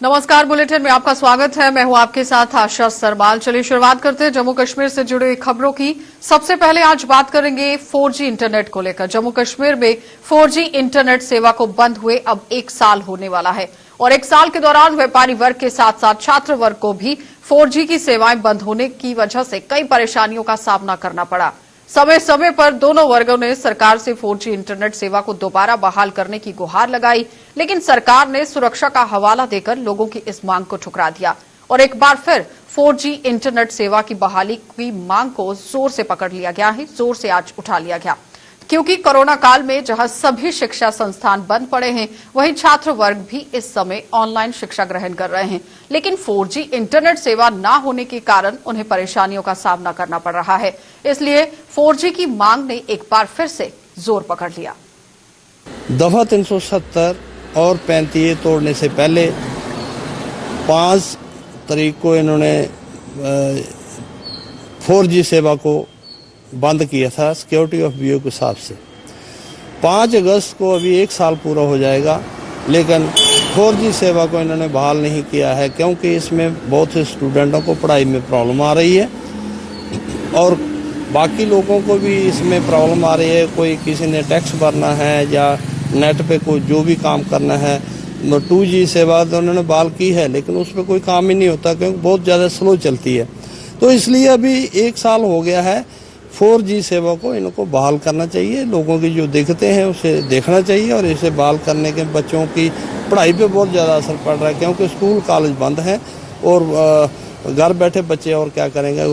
नमस्कार, बुलेटिन में आपका स्वागत है। मैं हूं आपके साथ आशा सरबाल। चलिए शुरुआत करते हैं जम्मू कश्मीर से जुड़ी खबरों की। सबसे पहले आज बात करेंगे 4G इंटरनेट को लेकर। जम्मू कश्मीर में 4G इंटरनेट सेवा को बंद हुए अब 1 साल होने वाला है और 1 साल के दौरान व्यापारी वर्ग के साथ साथ छात्र वर्ग को भी 4G की सेवाएं बंद होने की वजह से कई परेशानियों का सामना करना पड़ा। समय समय पर दोनों वर्गों ने सरकार से 4G इंटरनेट सेवा को दोबारा बहाल करने की गुहार लगाई, लेकिन सरकार ने सुरक्षा का हवाला देकर लोगों की इस मांग को ठुकरा दिया और एक बार फिर 4G इंटरनेट सेवा की बहाली की मांग को जोर से पकड़ लिया गया है, जोर से आज उठा लिया गया। क्योंकि कोरोना काल में जहां सभी शिक्षा संस्थान बंद पड़े हैं, वहीं छात्र वर्ग भी इस समय ऑनलाइन शिक्षा ग्रहण कर रहे हैं, लेकिन 4G इंटरनेट सेवा न होने के कारण उन्हें परेशानियों का सामना करना पड़ रहा है। इसलिए 4G की मांग ने एक बार फिर से जोर पकड़ लिया। दफा 370 और 35 तोड़ने से पहले 5 तारीख को इन्होंने 4G सेवा को बंद किया था सिक्योरिटी ऑफ व्यू के हिसाब से। 5 अगस्त को अभी 1 साल पूरा हो जाएगा, लेकिन 4G सेवा को इन्होंने बहाल नहीं किया है, क्योंकि इसमें बहुत से स्टूडेंटों को पढ़ाई में प्रॉब्लम आ रही है और बाकी लोगों को भी इसमें प्रॉब्लम आ रही है। कोई किसी ने टैक्स भरना है या नेट पे कोई जो भी काम करना है। 2G सेवा तो उन्होंने बहाल की है, लेकिन उस पर कोई काम ही नहीं होता, क्योंकि बहुत ज़्यादा स्लो चलती है। तो इसलिए अभी 1 साल हो गया है। 4G सेवा को इनको बहाल करना चाहिए। लोगों की जो दिक्कतें हैं उसे देखना चाहिए और इसे बहाल करने के बच्चों की पढ़ाई पे बहुत ज़्यादा असर पड़ रहा है, क्योंकि स्कूल कॉलेज बंद हैं और घर बैठे बच्चे और क्या करेंगे।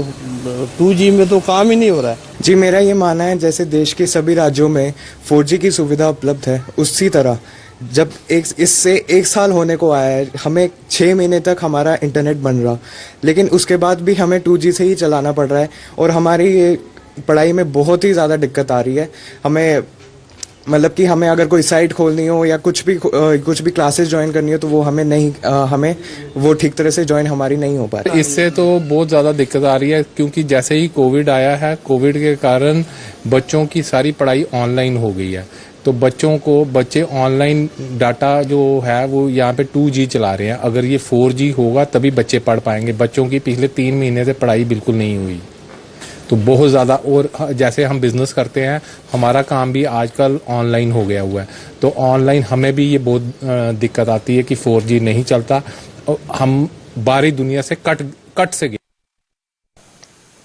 2G में तो काम ही नहीं हो रहा है। जी, मेरा ये मानना है जैसे देश के सभी राज्यों में 4G की सुविधा उपलब्ध है, उसी तरह जब इससे 1 साल होने को आया है, हमें 6 महीने तक हमारा इंटरनेट बन रहा, लेकिन उसके बाद भी हमें 2G से ही चलाना पड़ रहा है और हमारी ये पढ़ाई में बहुत ही ज़्यादा दिक्कत आ रही है। हमें मतलब कि हमें अगर कोई साइट खोलनी हो या कुछ भी क्लासेस ज्वाइन करनी हो तो वो हमें वो ठीक तरह से ज्वाइन हमारी नहीं हो पा रही। इससे तो बहुत ज़्यादा दिक्कत आ रही है, क्योंकि जैसे ही कोविड आया है, कोविड के कारण बच्चों की सारी पढ़ाई ऑनलाइन हो गई है। तो बच्चे ऑनलाइन डाटा जो है वो यहाँ पे 2G चला रहे हैं। अगर ये 4G होगा तभी बच्चे पढ़ पाएंगे। बच्चों की पिछले 3 महीने से पढ़ाई बिल्कुल नहीं हुई, तो बहुत ज़्यादा। और जैसे हम बिजनेस करते हैं, हमारा काम भी आजकल ऑनलाइन हो गया हुआ है, तो ऑनलाइन हमें भी ये बहुत दिक्कत आती है कि 4G नहीं चलता, हम बाहरी दुनिया से कट से गए।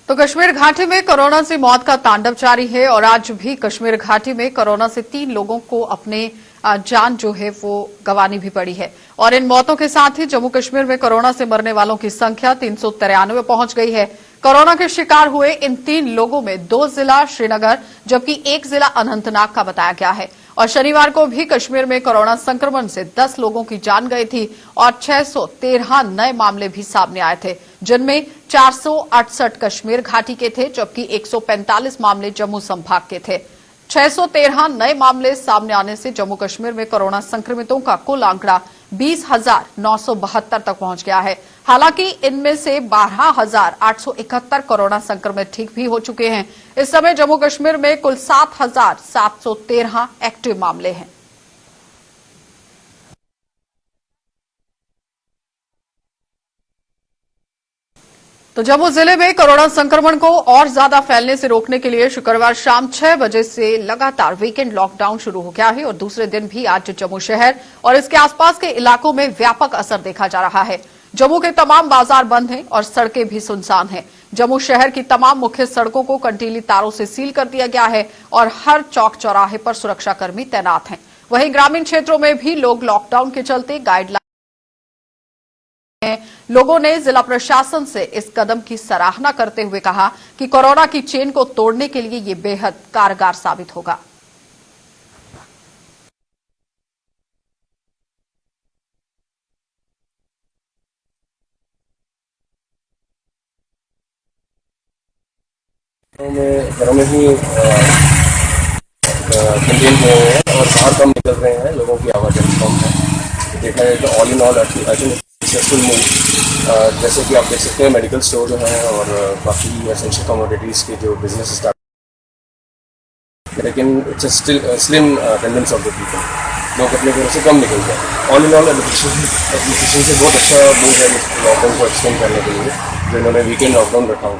तो कश्मीर घाटी में कोरोना से मौत का तांडव जारी है और आज भी कश्मीर घाटी में कोरोना से 3 लोगों को अपने जान जो है वो गंवानी भी पड़ी है और इन मौतों के साथ ही जम्मू कश्मीर में कोरोना से मरने वालों की संख्या 393 पहुंच गई है। कोरोना के शिकार हुए इन 3 लोगों में 2 जिला श्रीनगर जबकि 1 जिला अनंतनाग का बताया गया है और शनिवार को भी कश्मीर में कोरोना संक्रमण से 10 लोगों की जान गई थी और 613 नए मामले भी सामने आए थे, जिनमें 468 कश्मीर घाटी के थे जबकि 145 मामले जम्मू संभाग के थे। 613 नए मामले सामने आने से जम्मू कश्मीर में कोरोना संक्रमितों का कुल आंकड़ा 20,972 तक पहुंच गया है। हालांकि इनमें से 12,871 कोरोना संक्रमित ठीक भी हो चुके हैं। इस समय जम्मू कश्मीर में कुल 7,713 एक्टिव मामले हैं। तो जम्मू जिले में कोरोना संक्रमण को और ज्यादा फैलने से रोकने के लिए शुक्रवार शाम 6 बजे से लगातार वीकेंड लॉकडाउन शुरू हो गया है और दूसरे दिन भी आज जम्मू शहर और इसके आसपास के इलाकों में व्यापक असर देखा जा रहा है। जम्मू के तमाम बाजार बंद हैं और सड़कें भी सुनसान हैं। जम्मू शहर की तमाम मुख्य सड़कों को कंटीली तारों से सील कर दिया गया है और हर चौक चौराहे पर सुरक्षाकर्मी तैनात हैं। वहीं ग्रामीण क्षेत्रों में भी लोग लॉकडाउन के चलते गाइडलाइन लोगों ने जिला प्रशासन से इस कदम की सराहना करते हुए कहा कि कोरोना की चेन को तोड़ने के लिए ये बेहद कारगर साबित होगा। घरों में ही कंटेन हुए हैं और बाहर कम निकल रहे हैं, लोगों की आवाजाही कम है। देखा जाए तो all in all successful move. जैसे कि आप देख सकते हैं, मेडिकल स्टोर जो हैं और बाकी एसेंशियल कमोडिटीज़ के जो बिजनेस स्टार्ट, लेकिन it's still slim attendance of the people. लोग अपने घरों से कम निकल जाए। ऑल इन ऑल एडमिनिस्ट्रेशन से बहुत अच्छा मूव है लॉकडाउन को एक्सटेंड करने के लिए, जो इन्होंने वीकेंड लॉकडाउन रखा हो।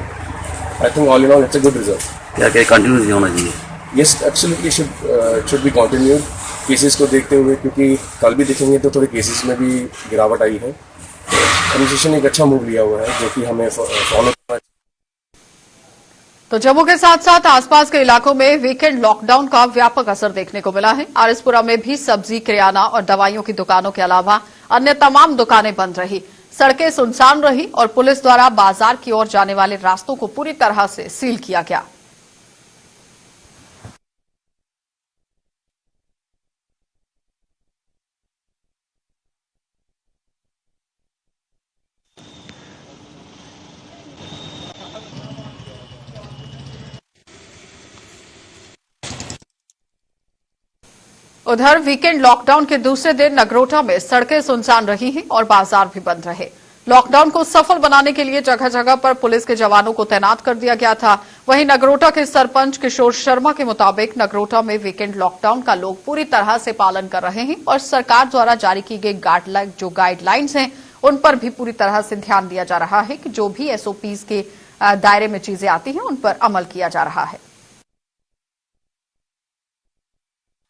I think all in all it's a good result. क्या क्या कंटिन्यू होना चाहिए? Yes, absolutely should be continued cases को देखते हुए, क्योंकि कल भी देखेंगे तो थोड़े केसेस में भी गिरावट आई है। एडमिनिस्ट्रेशन एक अच्छा मूव लिया हुआ है जो कि हमें फॉलो करना चाहिए। तो जम्मू के साथ साथ आसपास के इलाकों में वीकेंड लॉकडाउन का व्यापक असर देखने को मिला है। आरएसपुरा में भी सब्जी, किराना और दवाइयों की दुकानों के अलावा अन्य तमाम दुकानें बंद रही, सड़कें सुनसान रही और पुलिस द्वारा बाजार की ओर जाने वाले रास्तों को पूरी तरह से सील किया गया। उधर वीकेंड लॉकडाउन के दूसरे दिन नगरोटा में सड़कें सुनसान रही हैं और बाजार भी बंद रहे। लॉकडाउन को सफल बनाने के लिए जगह जगह पर पुलिस के जवानों को तैनात कर दिया गया था। वहीं नगरोटा के सरपंच किशोर शर्मा के मुताबिक नगरोटा में वीकेंड लॉकडाउन का लोग पूरी तरह से पालन कर रहे हैं और सरकार द्वारा जारी की गई गाइडलाइंस हैं उन पर भी पूरी तरह से ध्यान दिया जा रहा है कि जो भी एसओपीज के दायरे में चीजें आती हैं उन पर अमल किया जा रहा है।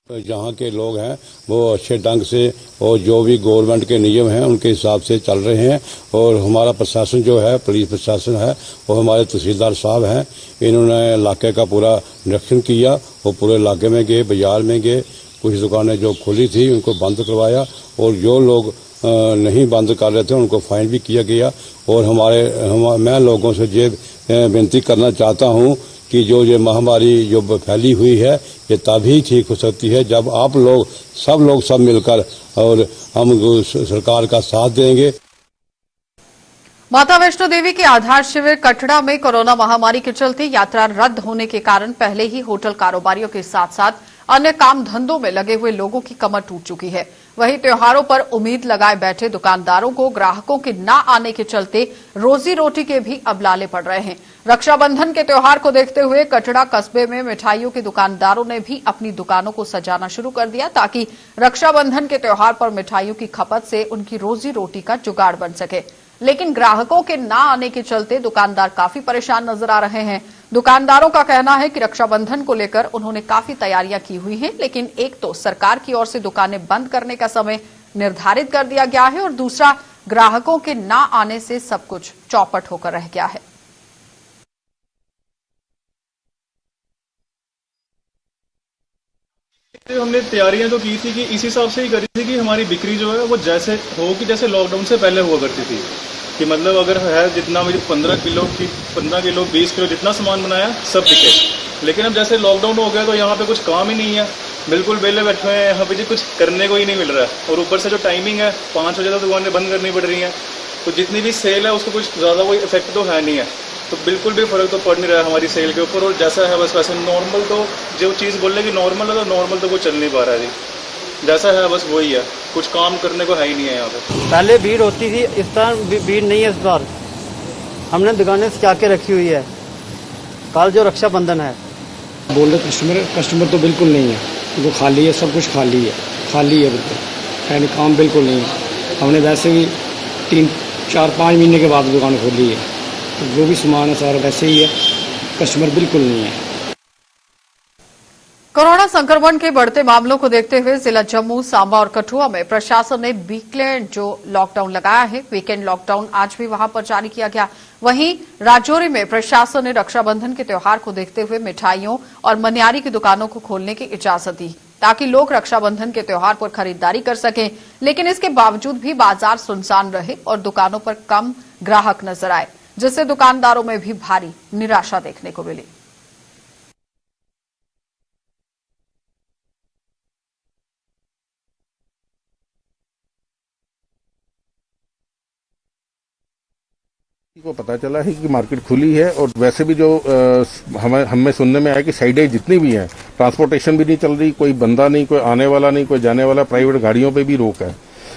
जहाँ के लोग हैं वो अच्छे ढंग से और जो भी गवर्नमेंट के नियम हैं उनके हिसाब से चल रहे हैं। और हमारा प्रशासन जो है, पुलिस प्रशासन है, वो हमारे तहसीलदार साहब हैं, इन्होंने इलाके का पूरा निरीक्षण किया। वो पूरे इलाके में गए, बाजार में गए, कुछ दुकानें जो खुली थी उनको बंद करवाया और जो लोग नहीं बंद कर रहे थे उनको फाइन भी किया गया। और मैं लोगों से ये विनती करना चाहता हूँ कि जो ये महामारी जो फैली हुई है ये तभी ठीक हो सकती है जब आप लोग सब मिलकर और हम सरकार का साथ देंगे। माता वैष्णो देवी के आधार शिविर कटड़ा में कोरोना महामारी के चलते यात्रा रद्द होने के कारण पहले ही होटल कारोबारियों के साथ साथ अन्य काम धंधों में लगे हुए लोगों की कमर टूट चुकी है। वहीं त्योहारों पर उम्मीद लगाए बैठे दुकानदारों को ग्राहकों के न आने के चलते रोजी रोटी के भी अब लाले पड़ रहे हैं। रक्षाबंधन के त्योहार को देखते हुए कटड़ा कस्बे में मिठाइयों के दुकानदारों ने भी अपनी दुकानों को सजाना शुरू कर दिया ताकि रक्षाबंधन के त्योहार पर मिठाइयों की खपत से उनकी रोजी रोटी का जुगाड़ बन सके। लेकिन ग्राहकों के न आने के चलते दुकानदार काफी परेशान नजर आ रहे हैं। दुकानदारों का कहना है कि रक्षाबंधन को लेकर उन्होंने काफी तैयारियां की हुई हैं, लेकिन एक तो सरकार की ओर से दुकानें बंद करने का समय निर्धारित कर दिया गया है और दूसरा ग्राहकों के न आने से सब कुछ चौपट होकर रह गया है। हमने तैयारियां तो की थी कि इस हिसाब से ही करी थी कि हमारी बिक्री जो है वो जैसे हो कि जैसे लॉकडाउन से पहले हुआ करती थी, कि मतलब अगर है जितना मुझे 15 किलो 20 किलो जितना सामान बनाया सब बिके। लेकिन अब जैसे लॉकडाउन हो गया तो यहाँ पे कुछ काम ही नहीं है, बिल्कुल बेले बैठे हैं यहाँ पे जी, कुछ करने को ही नहीं मिल रहा है। और ऊपर से जो टाइमिंग है 5 बजे तक दुकानें बंद करनी पड़ रही हैं, तो जितनी भी सेल है उसको कुछ ज़्यादा कोई इफेक्ट तो है नहीं है, तो बिल्कुल भी फर्क तो पड़ नहीं रहा है हमारी सेल के ऊपर। और जैसा है बस वैसे नॉर्मल, तो जो चीज़ बोल रहे कि नॉर्मल है तो नॉर्मल तो वो चल नहीं पा रहा है जी, जैसा है बस वही है, कुछ काम करने को है ही नहीं है यहाँ पे। पहले भीड़ होती थी, इस तरह भीड़ नहीं है इस बार। हमने दुकानें सजा के रखी हुई है, कल जो रक्षाबंधन है। बोल रहे कस्टमर तो बिल्कुल नहीं है, वो खाली है, सब कुछ खाली है बिल्कुल, यानी काम बिल्कुल नहीं है। हमने वैसे भी 3-4-5 महीने के बाद दुकान खोली है, तो जो भी सामान है सारा वैसे ही है, कस्टमर बिल्कुल नहीं है। कोरोना संक्रमण के बढ़ते मामलों को देखते हुए जिला जम्मू, सांबा और कठुआ में प्रशासन ने वीकेंड जो लॉकडाउन लगाया है, वीकेंड लॉकडाउन आज भी वहां पर जारी किया गया। वहीं राजौरी में प्रशासन ने रक्षाबंधन के त्योहार को देखते हुए मिठाइयों और मनियारी की दुकानों को खोलने की इजाजत दी ताकि लोग रक्षाबंधन के त्योहार पर खरीदारी कर सकें। लेकिन इसके बावजूद भी बाजार सुनसान रहे और दुकानों पर कम ग्राहक नजर आए, जिससे दुकानदारों में भी भारी निराशा देखने को मिली। को पता चला है कि मार्केट खुली है और वैसे भी जो हमें सुनने में आया कि साइडें जितनी भी हैं, ट्रांसपोर्टेशन भी नहीं चल रही, कोई बंदा नहीं, कोई आने वाला नहीं, कोई जाने वाला, प्राइवेट गाड़ियों पे भी रोक है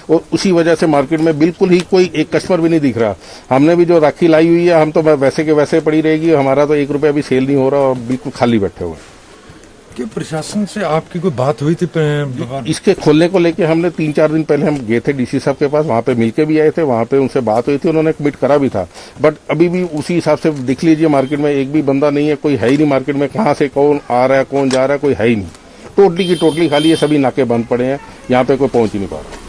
और उसी वजह से मार्केट में बिल्कुल ही कोई एक कस्टमर भी नहीं दिख रहा। हमने भी जो राखी लाई हुई है, हम तो वैसे के वैसे पड़ी रहेगी, हमारा तो 1 रुपया भी सेल नहीं हो रहा और बिल्कुल खाली बैठे हुए। कि प्रशासन से आपकी कोई बात हुई थी भगवान? इसके खोलने को लेके हमने 3-4 दिन पहले हम गए थे डीसी साहब के पास, वहां पे मिलके भी आए थे, वहां पे उनसे बात हुई थी, उन्होंने कमिट करा भी था। बट अभी भी उसी हिसाब से देख लीजिए, मार्केट में एक भी बंदा नहीं है, कोई है ही नहीं मार्केट में, कहाँ से कौन आ रहा है कौन जा रहा है कोई है ही नहीं, टोटली की टोटली खाली है, सभी नाके बंद पड़े हैं, यहाँ पे कोई पहुंच ही नहीं पा रहा।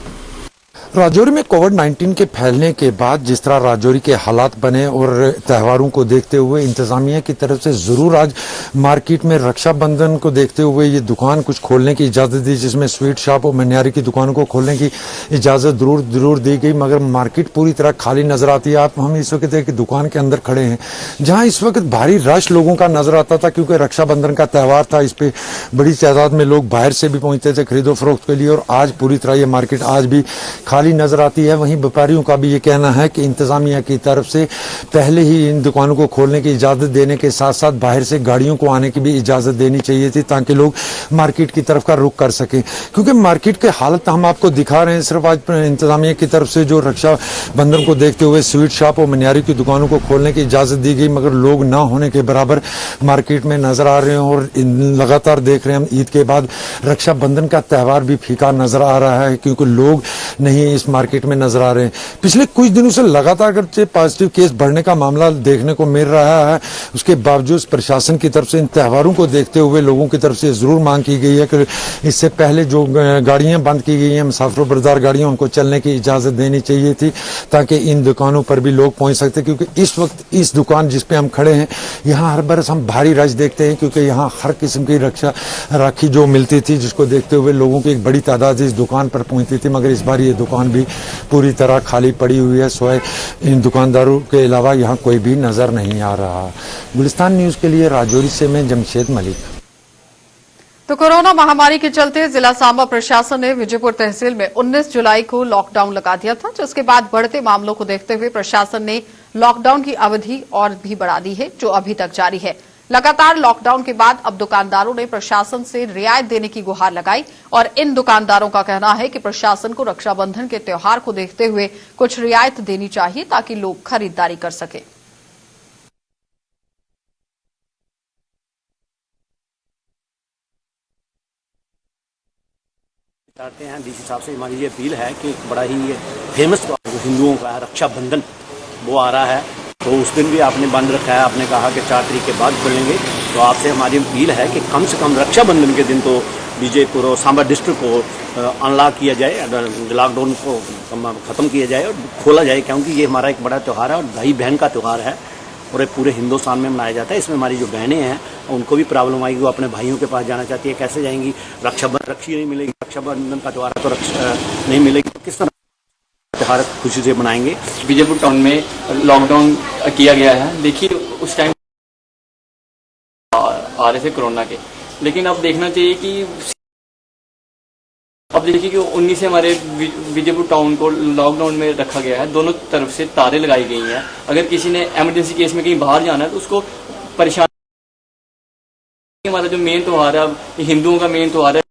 राजौरी में कोविड-19 के फैलने के बाद जिस तरह राजौरी के हालात बने और त्योहारों को देखते हुए इंतजामिया की तरफ से जरूर आज मार्केट में रक्षाबंधन को देखते हुए ये दुकान कुछ खोलने की इजाजत दी, जिसमें स्वीट शॉप और मनियारी की दुकानों को खोलने की इजाजत जरूर दी गई, मगर मार्केट पूरी तरह खाली नजर आती है। आप हम इस वक्त एक दुकान के अंदर खड़े हैं जहां इस वक्त भारी रश लोगों का नजर आता था, क्योंकि रक्षाबंधन का त्यौहार था। इस पे बड़ी तादाद में लोग बाहर से भी पहुंचते थे खरीदो फरोख्त के लिए, और आज पूरी तरह ये मार्केट आज भी खाली नजर आती है। वहीं व्यापारियों का भी ये कहना है कि इंतजामिया की तरफ से पहले ही इन दुकानों को खोलने की इजाजत देने के साथ साथ बाहर से गाड़ियों को आने की भी इजाजत देनी चाहिए थी, ताकि लोग मार्केट की तरफ का रुख कर सकें, क्योंकि मार्केट के हालत हम आपको दिखा रहे हैं। सिर्फ आज इंतजामिया की तरफ से जो रक्षा बंधन को देखते हुए स्वीट शॉप और मनियारी की दुकानों को खोलने की इजाजत दी गई, मगर लोग ना होने के बराबर मार्केट में नजर आ रहे हैं। और लगातार देख रहे हैं हम ईद के बाद रक्षाबंधन का त्यौहार भी फीका नजर आ रहा है, क्योंकि लोग नहीं इस मार्केट में नजर आ रहे हैं। पिछले कुछ दिनों से लगातार पॉजिटिव केस बढ़ने का मामला देखने को मिल रहा है, उसके बावजूद प्रशासन की तरफ से इन त्योहारों को देखते हुए लोगों की तरफ से जरूर मांग की गई है कि इससे पहले जो गाड़ियां बंद की गई हैं, मुसाफिर बरदार गाड़ियां, उनको चलने की इजाजत देनी चाहिए थी, ताकि इन दुकानों पर भी लोग पहुंच सकते। क्योंकि इस वक्त इस दुकान जिस पे हम खड़े हैं, यहाँ हर बरस हम भारी रश देखते हैं, क्योंकि यहाँ हर किस्म की राखी जो मिलती थी, जिसको देखते हुए लोगों की एक बड़ी तादाद इस दुकान पर पहुंचती थी, मगर इस बार ये दुकान भी पूरी तरह खाली पड़ी हुई है। सोए इन दुकानदारों के अलावा यहाँ कोई भी नजर नहीं आ रहा। गुलिस्तान न्यूज के लिए राजौरी से मैं जमशेद मलिक। तो कोरोना महामारी के चलते जिला सांबा प्रशासन ने विजयपुर तहसील में 19 जुलाई को लॉकडाउन लगा दिया था, जिसके बाद बढ़ते मामलों को देखते हुए प्रशासन ने लॉकडाउन की अवधि और भी बढ़ा दी है, जो अभी तक जारी है। लगातार लॉकडाउन के बाद अब दुकानदारों ने प्रशासन से रियायत देने की गुहार लगाई, और इन दुकानदारों का कहना है कि प्रशासन को रक्षाबंधन के त्यौहार को देखते हुए कुछ रियायत देनी चाहिए, ताकि लोग खरीदारी कर सकें। चाहते हैं डीसी साहब से हमारी ये अपील है कि एक बड़ा ही फेमस हिंदुओं का रक्षाबंधन वो आ रहा है, तो उस दिन भी आपने बंद रखा है, आपने कहा कि 4 तारीख के बाद खुलेंगे। तो आपसे हमारी अपील है कि कम से कम रक्षाबंधन के दिन तो विजयपुर और सांबा डिस्ट्रिक्ट को अनलॉक किया जाए, लॉकडाउन को ख़त्म किया जाए और खोला जाए, क्योंकि ये हमारा एक बड़ा त्यौहार है और भाई बहन का त्यौहार है और ये पूरे हिंदुस्तान में मनाया जाता है। इसमें हमारी जो बहनें हैं उनको भी प्रॉब्लम आएगी, वो अपने भाइयों के पास जाना चाहती है, कैसे जाएंगी, रक्षी नहीं मिलेगी, रक्षाबंधन का त्यौहार है तो नहीं मिलेगी, तो किस तरह त्यौहार खुशी से मनाएंगे। विजयपुर टाउन में लॉकडाउन किया गया है। देखिए उस टाइम आ रहे थे कोरोना के, लेकिन अब देखना चाहिए कि अब देखिए कि 19 से हमारे विजयपुर टाउन को लॉकडाउन में रखा गया है। दोनों तरफ से तारें लगाई गई हैं। अगर किसी ने इमरजेंसी केस में कहीं बाहर जाना है तो उसको परेशानी, हमारा जो मेन त्यौहार है हिंदुओं का मेन त्यौहार है,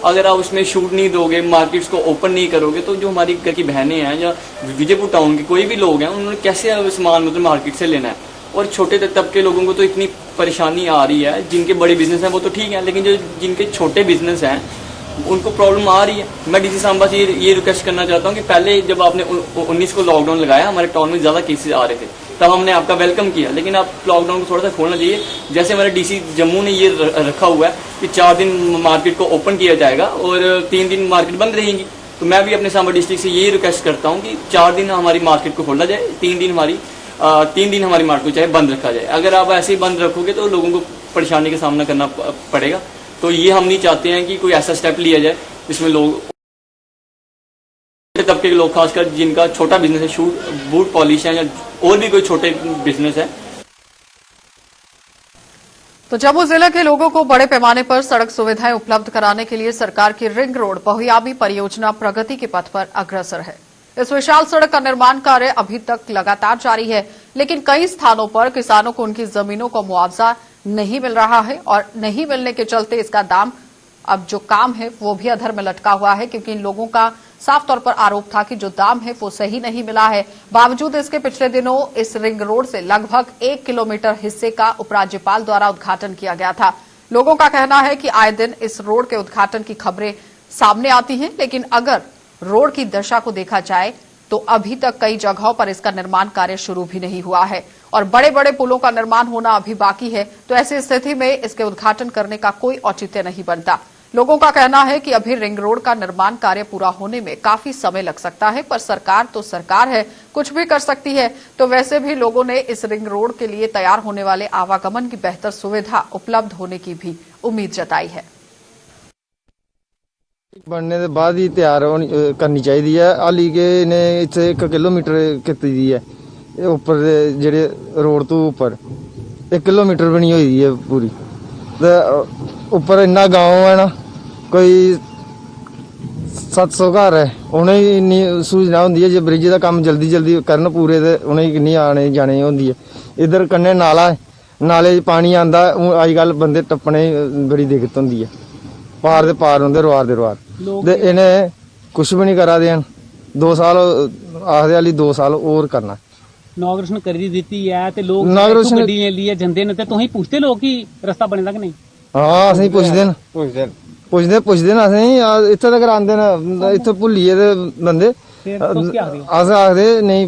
अगर आप उसमें शूट नहीं दोगे, मार्केट्स को ओपन नहीं करोगे, तो जो हमारी घर की बहनें हैं या विजयपुर टाउन के कोई भी लोग हैं, उन्होंने कैसे सामान मतलब मार्केट से लेना है। और छोटे तबके लोगों को तो इतनी परेशानी आ रही है, जिनके बड़े बिजनेस हैं वो तो ठीक है, लेकिन जो जिनके छोटे बिजनेस हैं उनको प्रॉब्लम आ रही है। मैं डीसी सांबा से ये रिक्वेस्ट करना चाहता हूँ कि पहले जब आपने 19 को लॉकडाउन लगाया, हमारे टाउन में ज़्यादा केसेस आ रहे थे, तब हमने आपका वेलकम किया, लेकिन आप लॉकडाउन को थोड़ा सा खोलना चाहिए। जैसे हमारे डीसी जम्मू ने ये रखा हुआ है कि 4 दिन मार्केट को ओपन किया जाएगा और 3 दिन मार्केट बंद रहेंगी, तो मैं भी अपने सांबा डिस्ट्रिक्ट से ये रिक्वेस्ट करता हूँ कि 4 दिन हमारी मार्केट को खोला जाए, 3 दिन हमारी मार्केट को चाहे बंद रखा जाए। अगर आप ऐसे ही बंद रखोगे तो लोगों को परेशानी का सामना करना पड़ेगा। तो ये हम नहीं चाहते हैं कि कोई ऐसा स्टेप लिया जाए जिसमें लोग तबके के लोग, खासकर जिनका छोटा बिजनेस है, शूट बूट पॉलिश है या और भी कोई छोटे बिजनेस है। तो जम्मू जिले के लोगों को बड़े पैमाने पर सड़क सुविधाएं उपलब्ध कराने के लिए सरकार की रिंग रोड बहुयाबी परियोजना प्रगति के पथ पर अग्रसर है। इस विशाल सड़क का निर्माण कार्य अभी तक लगातार जारी है, लेकिन कई स्थानों पर किसानों को उनकी जमीनों का मुआवजा नहीं मिल रहा है और नहीं मिलने के चलते इसका दाम, अब जो काम है वो भी अधर में लटका हुआ है, क्योंकि इन लोगों का साफ तौर पर आरोप था कि जो दाम है वो सही नहीं मिला है। बावजूद इसके पिछले दिनों इस रिंग रोड से लगभग 1 किलोमीटर हिस्से का उपराज्यपाल द्वारा उद्घाटन किया गया था। लोगों का कहना है कि आए दिन इस रोड के उद्घाटन की खबरें सामने आती हैं, लेकिन अगर रोड की दशा को देखा जाए तो अभी तक कई जगहों पर इसका निर्माण कार्य शुरू भी नहीं हुआ है और बड़े बड़े पुलों का निर्माण होना अभी बाकी है। तो ऐसी स्थिति में इसके उद्घाटन करने का कोई औचित्य नहीं बनता। लोगों का कहना है कि अभी रिंग रोड का निर्माण कार्य पूरा होने में काफी समय लग सकता है, पर सरकार तो सरकार है, कुछ भी कर सकती है। तो वैसे भी लोगों ने इस रिंग रोड के लिए तैयार होने वाले आवागमन की बेहतर सुविधा उपलब्ध होने की भी उम्मीद जताई है। बनने के बाद ही तैयार करनी चाहिए है। हाली के ने इतने 1 किलोमीटर की है उपर जेडे रोड तो उपर 1 किलोमीटर भी नहीं हुई है पूरी। उपर इन्ना गांव है ना, कोई 700 घर है, उन्हें इन्नी सूचना होंगी है जो ब्रिज का काम जल्दी जल्दी करन पूरे तो उन्हें किन्नी आने जाने होंगी है। इधर कन्ने नाला है, नाले पानी आंदा, अजकल बंदे टप्पने बड़ी दिक्कत होंगी है, पार दे पार होंगे रोआर दे रोआर ते इन्हें कुछ भी नहीं करा देन। 2 साल आखदे हाली 2 साल और करना। इनॉग्रेशन करी दी है ते लोग इनॉग्रेशन गड्डियां लिए जंदे ने ते तुसीं पुछदे लोग कि रस्ता बने दा कि नहीं? हाँ असें पुछदे ना, असें इत्थे तक आंदे न, इत्थे भुल्लिये ते बंदे अस आखदे नहीं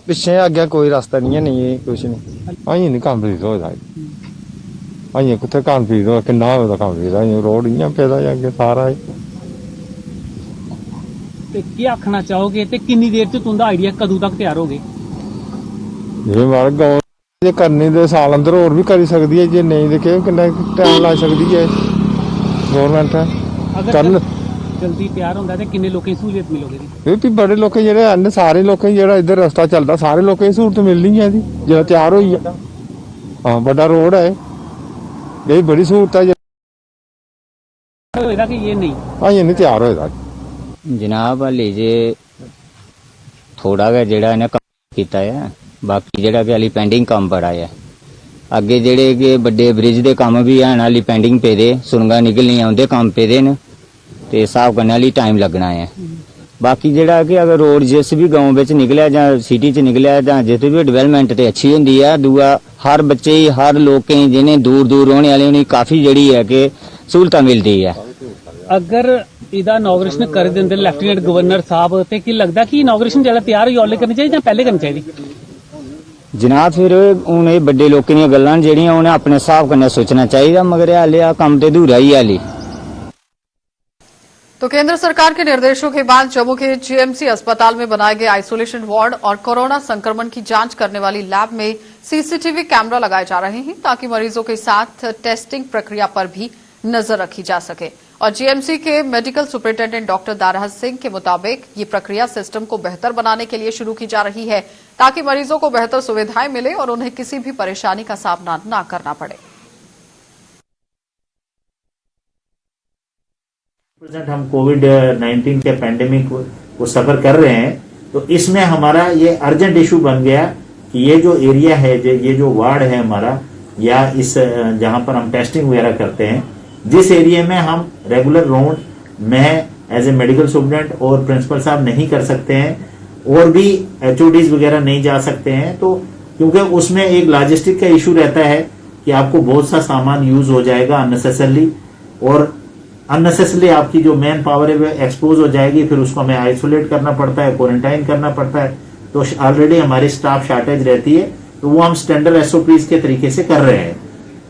पिछे अग्गे कोई रास्ता नहीं है, नहीं कुछ नहीं। अजें नहीं कंप्लीट होए दा, अजें कुत्थे कंप्लीट होए, किन्ना होए दा कंप्लीट, अजें रोड इ'यां पेदा अग्गे सारा। ते की आखना चाहोगे ते किन्नी देर च तुंदा आइडिया कदों तक तैयार होगे? ये मारे गाँव जे करनी दे साल अंदर और भी करी सकती है, जे नहीं देखे किन्ना टाइम ला सकती है गवर्नमेंट करन। जल्दी तैयार होंदा ते किन्ने लोकें सहूलियत मिलोगी? भी बड़े लोग जेहड़े हैं सारे लोग जेहड़ा इधर रास्ता चलता सारे लोगों की सहूलत मिलनी है जो तैयार होई है। हाँ बड़ा रोड है, ये बड़ी सहूलत है। होएगा कि ये नहीं? हाँ ये नहीं तैयार होएगा जनाब। हाली जे थोड़ा गै जेहड़ा इन्हें काम कीता है, बाकी जेहड़ा कि हाली पेंडिंग काम बड़ा है। अगे जेहड़े कि बड़े ब्रिज दे काम भी हैं हाली पेंडिंग पेदे, सुरंगा निकलनियां उंदे काम पेदे न ते हिसाब करने हाली टाइम लगना है। बाकी जेहड़ा कि अगर रोड जिस भी गांव विच निकलिया जां सिटी च निकलिया जां जिथे भी डिवेलपमेंट ते अच्छी होंदी है, दूआ हर बच्चे हर लोकें जिन्हें दूर दूर रौहने वाले उन्हें काफी जेहड़ी है कि सहूलतां मिलदी है। अगर इदा इनॉग्रेशन कर देंदे लेफ्टिनेंट गवर्नर साहब ते की लगदा कि इनॉग्रेशन जेहड़ा तैयार होई औले करनी चाहिए जां पहले करनी चाहिए? जनाब फिर हूं ये बड़े लोकें दी गल्लां जेहड़ियां उन्हें अपने हिसाब कन्नै सोचना चाहिए, मगर हाले आ कम ते अधूरा ही हाली। तो केंद्र सरकार के निर्देशों के बाद जम्मू के जीएमसी अस्पताल में बनाए गए आइसोलेशन वार्ड और कोरोना संक्रमण की जांच करने वाली लैब में सीसीटीवी कैमरा लगाए जा रहे हैं, ताकि मरीजों के साथ टेस्टिंग प्रक्रिया पर भी नजर रखी जा सके। और जीएमसी के मेडिकल सुपरिटेंडेंट डॉक्टर दाराह सिंह के मुताबिक ये प्रक्रिया सिस्टम को बेहतर बनाने के लिए शुरू की जा रही है, ताकि मरीजों को बेहतर सुविधाएं मिले और उन्हें किसी भी परेशानी का सामना न करना पड़े। हम कोविड-19 के पैंडेमिक को सफर कर रहे हैं, तो इसमें हमारा ये अर्जेंट इशू बन गया कि ये जो एरिया है, ये जो वार्ड है हमारा, या इस जहां पर हम टेस्टिंग वगैरह करते हैं, जिस एरिया में हम रेगुलर राउंड में एज ए मेडिकल स्टूडेंट और प्रिंसिपल साहब नहीं कर सकते हैं, और भी HODs वगैरह नहीं जा सकते हैं, तो क्योंकि उसमें एक लॉजिस्टिक का इशू रहता है कि आपको बहुत सा सामान यूज हो जाएगा अननेसेसरली, और अननेसेसरली आपकी जो मैन पावर है वो एक्सपोज हो जाएगी, फिर उसको हमें आइसोलेट करना पड़ता है, क्वारंटाइन करना पड़ता है। तो ऑलरेडी हमारी स्टाफ शॉर्टेज रहती है, तो वो हम स्टैंडर्ड SOPs के तरीके से कर रहे हैं।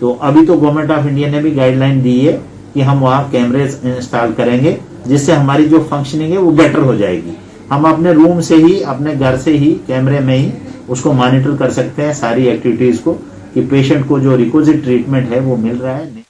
तो अभी तो गवर्नमेंट ऑफ इंडिया ने भी गाइडलाइन दी है कि हम वहाँ कैमरे इंस्टॉल करेंगे, जिससे हमारी जो फंक्शनिंग है वो बेटर हो जाएगी। हम अपने रूम से ही, अपने घर से ही कैमरे में ही उसको मॉनिटर कर सकते हैं सारी एक्टिविटीज को, कि पेशेंट को जो रिक्विजिट ट्रीटमेंट है वो मिल रहा है।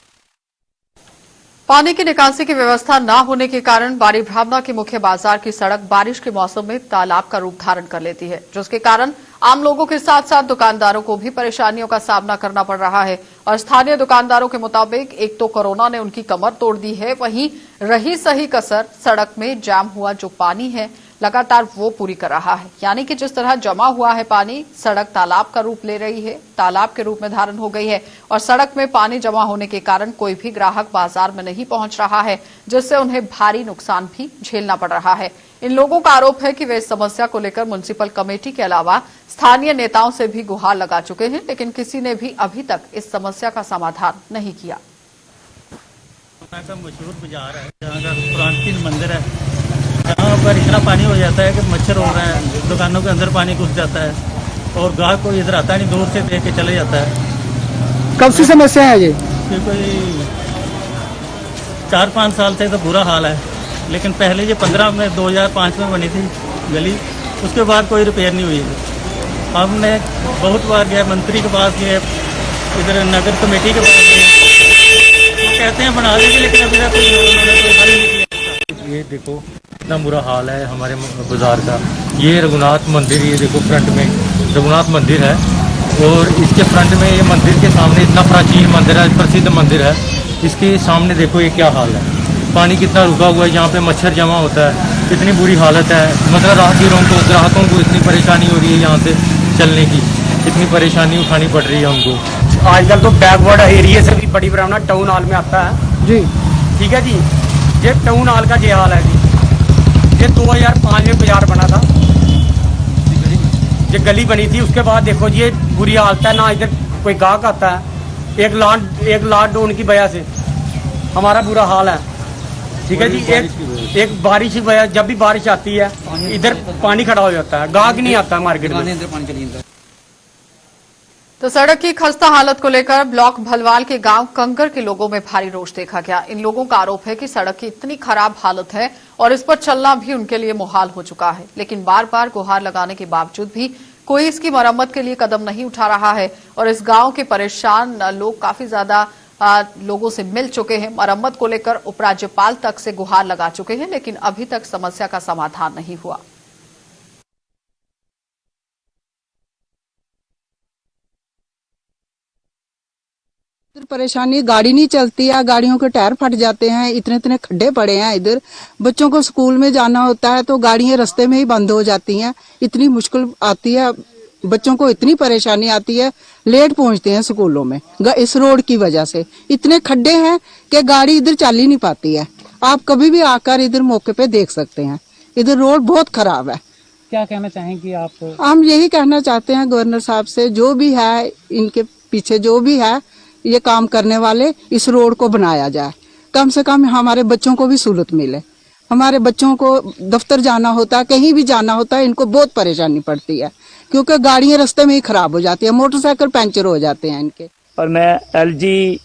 पानी की निकासी की व्यवस्था न होने के कारण बारी ब्राह्मणा के मुख्य बाजार की सड़क बारिश के मौसम में तालाब का रूप धारण कर लेती है, जिसके कारण आम लोगों के साथ साथ दुकानदारों को भी परेशानियों का सामना करना पड़ रहा है। और स्थानीय दुकानदारों के मुताबिक एक तो कोरोना ने उनकी कमर तोड़ दी है, वहीं रही सही कसर सड़क में जाम हुआ जो पानी है लगातार वो पूरी कर रहा है। यानी कि जिस तरह जमा हुआ है पानी, सड़क तालाब का रूप ले रही है, तालाब के रूप में धारण हो गई है और सड़क में पानी जमा होने के कारण कोई भी ग्राहक बाजार में नहीं पहुंच रहा है, जिससे उन्हें भारी नुकसान भी झेलना पड़ रहा है। इन लोगों का आरोप है कि वे इस समस्या को लेकर म्युनिसिपल कमेटी के अलावा स्थानीय नेताओं से भी गुहार लगा चुके हैं, लेकिन किसी ने भी अभी तक इस समस्या का समाधान नहीं किया। का मशहूर बाजार है, जहाँ का पुरातन मंदिर है, जहाँ पर इतना पानी हो जाता है कि मच्छर हो रहे हैं, दुकानों के अंदर पानी घुस जाता है और ग्राहक को इधर आता नहीं, दूर से देख के चले जाता है। कब से समस्या है ये? कोई 4-5 साल से तो बुरा हाल है, लेकिन पहले ये 2005 में बनी थी गली, उसके बाद कोई रिपेयर नहीं हुई। हमने बहुत बार गया, मंत्री के पास गए, इधर नगर कमेटी के पास गए, वो कहते हैं बना देंगे, लेकिन अभी तक कोई हल नहीं किया। ये देखो इतना बुरा हाल है हमारे बाजार का। ये रघुनाथ मंदिर, ये देखो फ्रंट में रघुनाथ मंदिर है और इसके फ्रंट में ये मंदिर के सामने इतना प्राचीन मंदिर है, प्रसिद्ध मंदिर है, इसके सामने देखो ये क्या हाल है। पानी कितना रुका हुआ है, यहाँ पे मच्छर जमा होता है, इतनी बुरी हालत है। मतलब राहगीरों को, ग्राहकों को इतनी परेशानी हो रही है यहाँ से चलने की, इतनी परेशानी उठानी पड़ रही है उनको। आजकल तो बैकवर्ड एरिया से भी बड़ी ब्राह्मणा टाउन हॉल में आता है जी, ठीक है जी। ये टाउन हॉल का ये हाल है जी। ये 2005 में बाजार बना था, ये गली बनी थी, उसके बाद देखो जी ये बुरी हालत है, ना इधर कोई गाहक आता है। एक लाट डाउन की वजह से हमारा बुरा हाल है, ठीक है जी। एक बारिश की वजह, जब भी बारिश आती है इधर पानी खड़ा हो जाता है, गाहक नहीं आता मार्केट में। तो सड़क की खस्ता हालत को लेकर ब्लॉक भलवाल के गांव कंगर के लोगों में भारी रोष देखा गया। इन लोगों का आरोप है कि सड़क की इतनी खराब हालत है और इस पर चलना भी उनके लिए मुहाल हो चुका है, लेकिन बार बार गुहार लगाने के बावजूद भी कोई इसकी मरम्मत के लिए कदम नहीं उठा रहा है। और इस गांव के परेशान लोग काफी ज्यादा लोगों से मिल चुके हैं, मरम्मत को लेकर उपराज्यपाल तक से गुहार लगा चुके हैं, लेकिन अभी तक समस्या का समाधान नहीं हुआ। परेशानी, गाड़ी नहीं चलती है, गाड़ियों के टायर फट जाते हैं, इतने इतने खड्डे पड़े हैं इधर। बच्चों को स्कूल में जाना होता है तो गाड़ियां रास्ते में ही बंद हो जाती हैं, इतनी मुश्किल आती है, बच्चों को इतनी परेशानी आती है, लेट पहुंचते हैं स्कूलों में इस रोड की वजह से। इतने खड्डे हैं कि गाड़ी इधर चल ही नहीं पाती है। आप कभी भी आकर इधर मौके पे देख सकते हैं, इधर रोड बहुत खराब है। क्या कहना चाहेंगी आप? हम यही कहना चाहते हैं गवर्नर साहब से, जो भी है इनके पीछे जो भी है ये काम करने वाले, इस रोड को बनाया जाए, कम से कम हमारे बच्चों को भी सहूलत मिले। हमारे बच्चों को दफ्तर जाना होता है, कहीं भी जाना होता है, इनको बहुत परेशानी पड़ती है क्योंकि गाड़ियां रास्ते में ही खराब हो जाती है, मोटरसाइकिल पंचर हो जाते हैं इनके। और मैं एलजी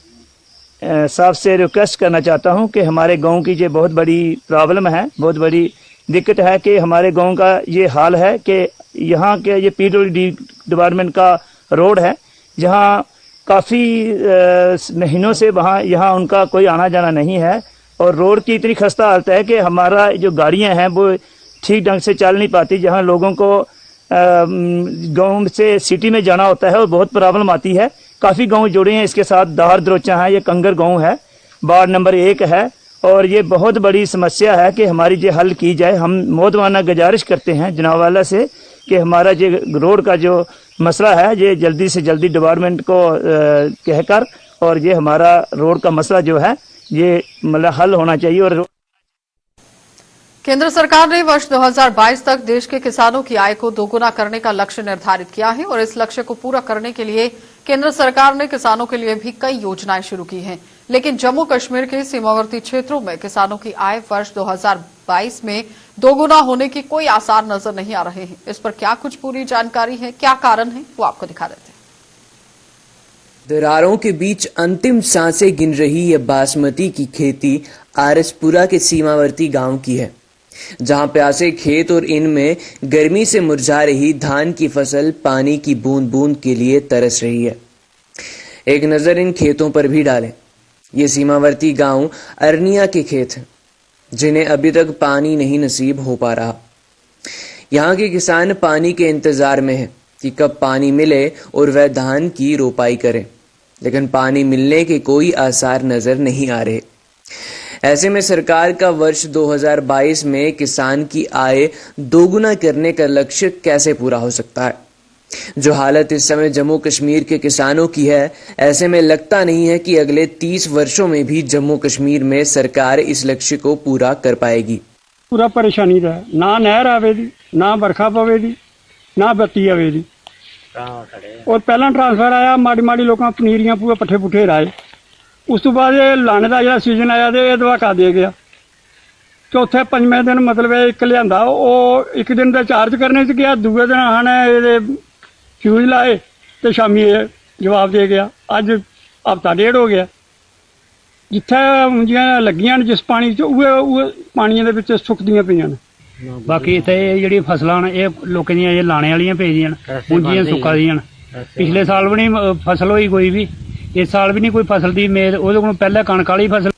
साहब से रिक्वेस्ट करना चाहता हूं कि हमारे गांव की ये बहुत बड़ी प्रॉब्लम है, बहुत बड़ी दिक्कत है कि हमारे गांव का ये हाल है कि यहाँ के ये पीडब्ल्यूडी डिपार्टमेंट का रोड है, जहाँ काफ़ी महीनों से वहाँ यहाँ उनका कोई आना जाना नहीं है और रोड की इतनी खस्ता हालत है कि हमारा जो गाड़ियाँ हैं वो ठीक ढंग से चल नहीं पाती। जहाँ लोगों को गांव से सिटी में जाना होता है और बहुत प्रॉब्लम आती है। काफ़ी गांव जुड़े हैं इसके साथ, दाहर द्रोचा है, ये कंगर गांव है, वार्ड नंबर 1 है और ये बहुत बड़ी समस्या है कि हमारी ये हल की जाए। हम मोदवाना गुजारिश करते हैं जनाब वाला से कि हमारा ये रोड का जो मसला है ये जल्दी से जल्दी डिपार्टमेंट को कहकर और ये हमारा रोड का मसला जो है ये मतलब हल होना चाहिए। और केंद्र सरकार ने वर्ष 2022 तक देश के किसानों की आय को दोगुना करने का लक्ष्य निर्धारित किया है और इस लक्ष्य को पूरा करने के लिए केंद्र सरकार ने किसानों के लिए भी कई योजनाएं शुरू की हैं। लेकिन जम्मू कश्मीर के सीमावर्ती क्षेत्रों में किसानों की आय वर्ष 2022 में दोगुना होने की कोई आसार नजर नहीं आ रहे हैं। इस पर क्या कुछ पूरी जानकारी है, क्या कारण है, वो आपको दिखा देते हैं। दरारों के बीच अंतिम सांसें गिन रही ये बासमती की खेती आरसपुरा के सीमावर्ती गांव की है, जहां प्यासे खेत और इनमें गर्मी से मुरझा रही धान की फसल पानी की बूंद बूंद के लिए तरस रही है। एक नजर इन खेतों पर भी डालें। ये सीमावर्ती गांव अरनिया के खेत हैं, जिन्हें अभी तक पानी नहीं नसीब हो पा रहा। यहाँ के किसान पानी के इंतजार में हैं कि कब पानी मिले और वह धान की रोपाई करें, लेकिन पानी मिलने के कोई आसार नजर नहीं आ रहे। ऐसे में सरकार का वर्ष 2022 में किसान की आय दोगुना करने का लक्ष्य कैसे पूरा हो सकता है? जो हालत इस समय जम्मू कश्मीर के किसानों की है, ऐसे में लगता नहीं है कि अगले 30 वर्षों में भी जम्मू कश्मीर में सरकार इस लक्ष्य को पूरा कर पाएगी। पूरा परेशानी दा ना नहर आवे दी, ना बरखा पवे दी, ना बत्ती आवे दी। और पहला ट्रांसफर आया, माड़ी माड़ी लोगों पनीरियां पूरे पट्ठे पुट्ठे राए। उस तो बाद लाने का जो सीजन आया तो यह धवाका दे गया। चौथे पंजवें दिन मतलब एक लिया, वो एक दिन का चार्ज करने से गया, दूसरे दिन हाँ फ्यूज लाए तो शामी जवाब दे गया। अज हफ्ता डेढ़ हो गया। जिथे मुंजियां लगियां जिस पानी च उहे पानियां दे विच सुकदियां पईयां ने। बाकी इत्थे जेहड़ी फसलां ने ये लोकें दियां ये लाने वालियां पेदियां ने, मुंजियां सुक्का दियां ने। पिछले साल भी नहीं फसल होई कोई भी, इस साल भी नहीं कोई फसल दी मेद। ओहदे कोलों पहले कणक वाली फसल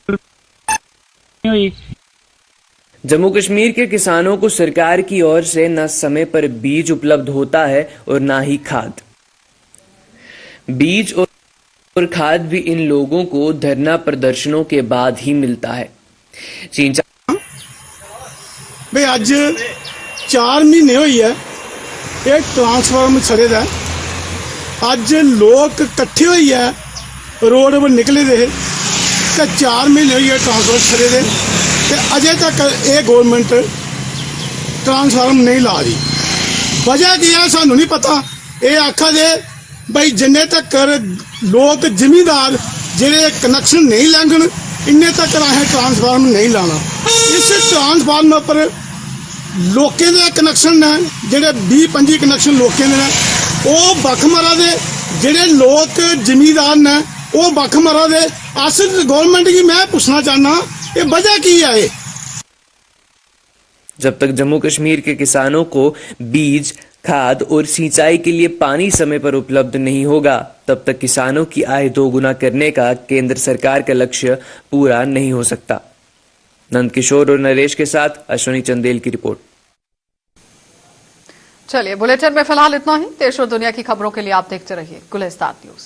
हुई। जम्मू कश्मीर के किसानों को सरकार की ओर से न समय पर बीज उपलब्ध होता है और न ही खाद। बीज और खाद भी इन लोगों को धरना प्रदर्शनों के बाद ही मिलता है। भाई अज 4 महीने हुई है ये ट्रांसफार्म सड़े दा। अज लोग कट्ठे हुई है रोड पर निकले दे ते 4 महीने हुई है ट्रांसफार्म सड़े दे ते अजे तक ये गवर्नमेंट ट्रांसफार्म नहीं ला रही। वजह की है सानू नहीं पता। ये आखा दे भाई जिन्ने तक लोग जिमीदार जेडे कनैक्शन नहीं लैंगन इन्ने तक असें ट्रांसफार्म नहीं लाना। इस ट्रांसफार्म पर लोकें दे कनैक्शन ने जेडे 20-25 कनैक्शन लोकें दे ने वो बख मरा दे, जेडे लोग जिमीदार ने वो बख मरा दे। अस गवर्नमेंट की मैं पूछना चाहना ये वजह की है? जब तक जम्मू कश्मीर के किसानों को बीज, खाद और सिंचाई के लिए पानी समय पर उपलब्ध नहीं होगा, तब तक किसानों की आय दोगुना करने का केंद्र सरकार का लक्ष्य पूरा नहीं हो सकता। नंद किशोर और नरेश के साथ अश्विनी चंदेल की रिपोर्ट। चलिए बुलेटिन में फिलहाल इतना ही। देश और दुनिया की खबरों के लिए आप देखते रहिए गुलिस्तान न्यूज।